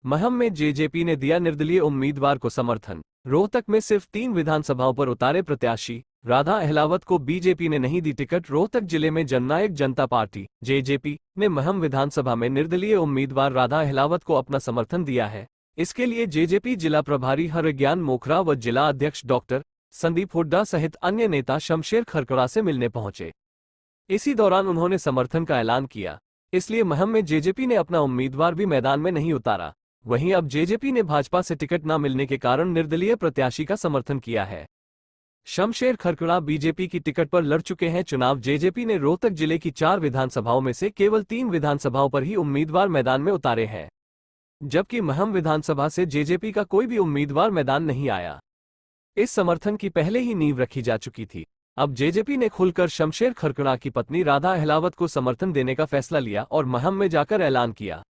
महम में जेजेपी ने दिया निर्दलीय उम्मीदवार को समर्थन। रोहतक में सिर्फ 3 विधानसभाओं पर उतारे प्रत्याशी, राधा अहलावत को बीजेपी ने नहीं दी टिकट। रोहतक जिले में जननायक जनता पार्टी जेजेपी ने महम विधानसभा में निर्दलीय उम्मीदवार राधा अहलावत को अपना समर्थन दिया है। इसके लिए जेजेपी जिला प्रभारी हरज्ञान मोखरा व जिला अध्यक्ष डॉक्टर संदीप हुड्डा सहित अन्य नेता शमशेर खरकड़ा से मिलने पहुंचे। इसी दौरान उन्होंने समर्थन का ऐलान किया। इसलिए महम में जेजेपी ने अपना उम्मीदवार भी मैदान में नहीं उतारा। वहीं अब जेजेपी ने भाजपा से टिकट न मिलने के कारण निर्दलीय प्रत्याशी का समर्थन किया है। शमशेर खरकड़ा बीजेपी की टिकट पर लड़ चुके हैं चुनाव। जेजेपी ने रोहतक जिले की 4 विधानसभाओं में से केवल 3 विधानसभाओं पर ही उम्मीदवार मैदान में उतारे हैं, जबकि महम विधानसभा से जेजेपी का कोई भी उम्मीदवार मैदान नहीं आया। इस समर्थन की पहले ही नींव रखी जा चुकी थी। अब जेजेपी ने खुलकर शमशेर खरकड़ा की पत्नी राधा अहलावत को समर्थन देने का फैसला लिया और महम में जाकर ऐलान किया।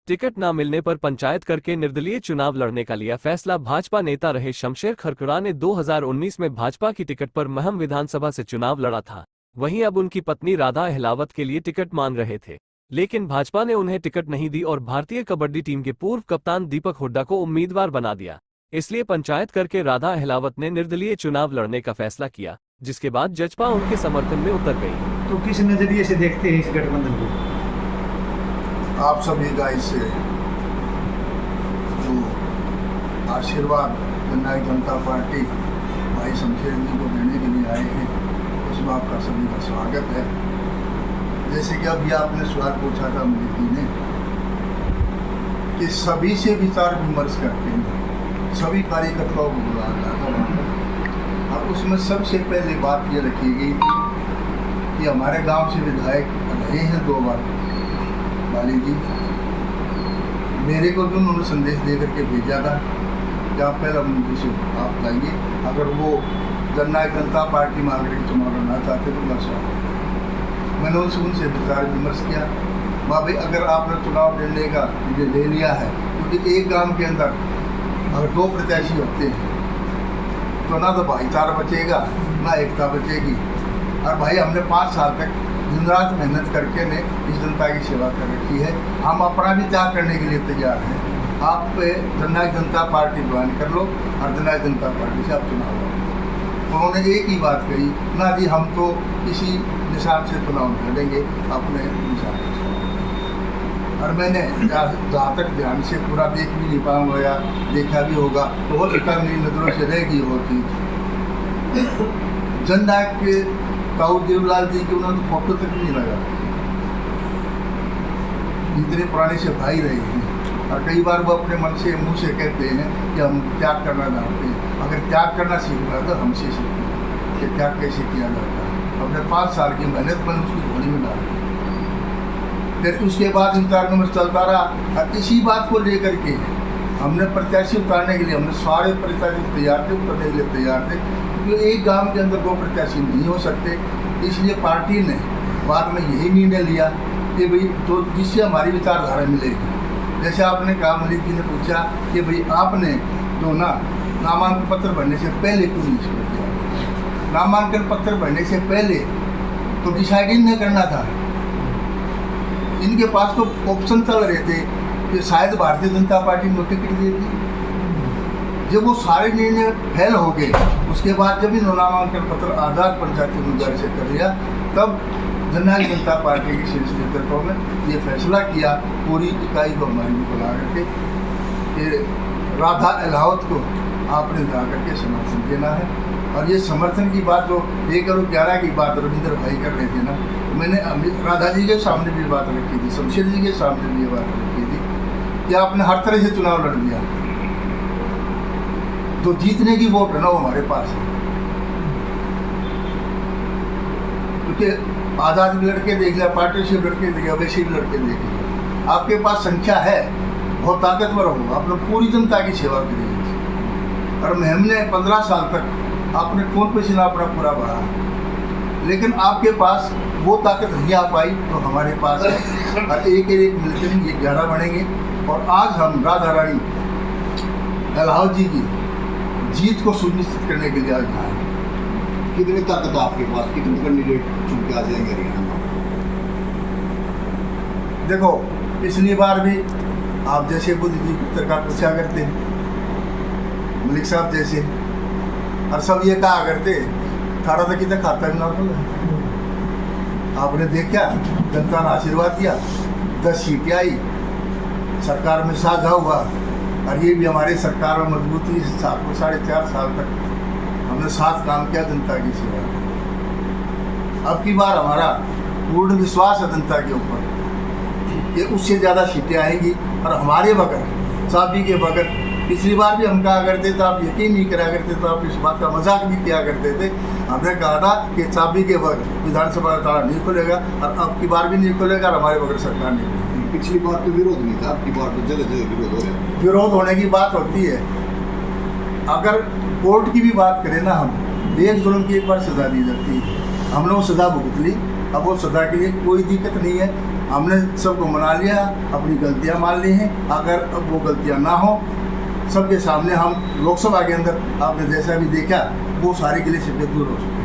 टिकट न मिलने पर पंचायत करके निर्दलीय चुनाव लड़ने का लिया फैसला। भाजपा नेता रहे शमशेर खरकड़ा ने 2019 में भाजपा की टिकट पर महम विधानसभा से चुनाव लड़ा था। वहीं अब उनकी पत्नी राधा अहलावत के लिए टिकट मांग रहे थे, लेकिन भाजपा ने उन्हें टिकट नहीं दी और भारतीय कबड्डी टीम के पूर्व कप्तान दीपक हुड्डा को उम्मीदवार बना दिया। इसलिए पंचायत करके राधा अहलावत ने निर्दलीय चुनाव लड़ने का फैसला किया, जिसके बाद जजपा उनके समर्थन में उतर गई। तो किस नजरिए से देखते हैं इस गठबंधन को? आप सभी का इससे जो आशीर्वाद जननायक जनता पार्टी भाई शमशेर जी को देने के लिए आए हैं, उसमें आपका सभी का स्वागत है। जैसे कि अभी आपने सवाल पूछा था मुझे ने कि सभी से विचार विमर्श करते हैं, सभी कार्यकर्ताओं को बुलाया था और उसमें सबसे पहले बात ये रखी गई थी कि हमारे गांव से विधायक रहे हैं 2 बार वाली जी, मेरे को भी उन्होंने संदेश दे करके भेजा था कि आप पहले मंत्री से आप लाइए, अगर वो जननायक जनता पार्टी में आकर के चुनाव लड़ना चाहते तो मैं स्वागत। मैंने उनसे विचार विमर्श किया। भाई अगर आपने चुनाव लड़ने का मुझे ले लिया है, क्योंकि एक गांव के अंदर अगर 2 प्रत्याशी होते हैं तो ना तो भाईचारा बचेगा ना एकता बचेगी। और भाई हमने 5 साल तक दिन रात मेहनत करके ने इस जनता की सेवा कर रखी है, हम अपना भी त्याग करने के लिए तैयार हैं। आप जननायक जनता पार्टी ज्वाइन कर लो और जननायक जनता पार्टी से आप चुनाव लड़ो। उन्होंने एक ही बात कही, ना जी हम तो किसी निशान से चुनाव लड़ेंगे, अपने निशान से। और मैंने जहाँ तक ध्यान से पूरा देख भी नहीं पाऊँगा या देखा भी होगा तो वो इतना मेरी नजरों से रहेगी होती जननायक के काऊ देवलाल जी की उन्होंने फोटो तक नहीं लगा। इतने पुराने से भाई रहे हैं और कई बार वो अपने मन से मुंह से कहते हैं कि हम त्याग करना जानते हैं। अगर त्याग करना सीखना तो हमसे सीखें कि त्याग कैसे किया जाता है। अपने 5 साल की मेहनत मैंने उसकी झोली में डाल दी। फिर उसके बाद विचार विमर्श चलता रहा और इसी बात को लेकर के हमने प्रत्याशी उतारने के लिए हमने सारे प्रत्याशी तैयार थे, उतरने के लिए तैयार थे, क्योंकि एक गांव के अंदर 2 प्रत्याशी नहीं हो सकते। इसलिए पार्टी ने बाद में यही निर्णय लिया कि भाई तो जिससे हमारी विचारधारा मिलेगी। जैसे आपने कहा, मलिक जी ने पूछा कि भाई आपने जो नामांकन पत्र भरने से पहले क्यों नहीं किया? नामांकन पत्र भरने से पहले तो डिसाइड ही नहीं करना था। इनके पास तो ऑप्शन चल रहे थे कि शायद भारतीय जनता पार्टी में टिकट देगी। जब वो सारे निर्णय फेल हो गए, उसके बाद जब इन नामांकन पत्र आधार पंचायती उम्मीदवार से कर लिया, तब जननायक जनता पार्टी की शीर्ष नेतृत्व में ये फैसला किया, पूरी इकाई को हमारी बुला करके कि राधा अहलावत को आपने जा करके समर्थन देना है। और ये समर्थन की बात जो 1 और 11 की बात रविंद्र भाई कर रहे थे ना, मैंने राधा जी के सामने भी बात रखी थी, शमशेर जी के सामने भी ये बात रखी थी कि आपने हर तरह से चुनाव लड़ दिया, तो जीतने की वोट है ना वो हमारे पास है। क्योंकि आज़ाद भी लड़के देख लिया, पार्टी से लड़के देख लिया, वैसे भी लड़के देख लिया, आपके पास संख्या है, बहुत ताकतवर होगा, आपने पूरी जनता की सेवा करी। और हमने 15 साल तक आपने खून पसीना अपना पूरा बढ़ा, लेकिन आपके पास वो ताकत नहीं आ पाई, तो हमारे पास है। और एक मिलकर ये 11 बनेंगे। और आज हम राधा रानी अहलावत जी की जीत को सुनिश्चित करने के लिए आज आए। कितनी ताकत आपके पास, कितने कैंडिडेट चुन के आ जाएंगे हरियाणा में? देखो, पिछली बार भी आप जैसे बुद्धिजीवी पत्रकार पूछा करते हैं, मलिक साहब जैसे, और सब ये कहा करते 18 तक ही तक खाता भी नॉर्मल है। आपने देखा जनता ने आशीर्वाद दिया, 10 सीटें आई, सरकार में साझा हुआ, और ये भी हमारी सरकार में मजबूती 4.5 साल तक हमने साथ काम किया जनता की सेवा। अब की बार हमारा पूर्ण विश्वास है जनता के ऊपर कि उससे ज़्यादा सीटें आएंगी, और हमारे बगैर, चाबी के बगैर, पिछली बार भी हम कहा करते तो आप यकीन नहीं करा करते, तो आप इस बात का मजाक भी किया करते थे। हमने कहा था कि चाबी के बगैर विधानसभा का ताला नहीं खुलेगा, और अब की बार भी नहीं खुलेगा, और हमारे बगैर सरकार नहीं खुलेगी। पिछली बार तो विरोध नहीं था, आपकी बार तो जगह जगह विरोध हो रहा है। विरोध होने की बात होती है, अगर कोर्ट की भी बात करें ना, हम एक जुर्म की एक बार सजा दी जाती है, हमने वो सजा भुगत ली। अब वो सजा के लिए कोई दिक्कत नहीं है, हमने सबको मना लिया, अपनी गलतियां मान ली हैं। अगर अब वो गलतियां ना हो, सबके सामने हम लोकसभा के अंदर आपने जैसा भी देखा, वो सारी गिले शिकवे दूर हो चुके हैं।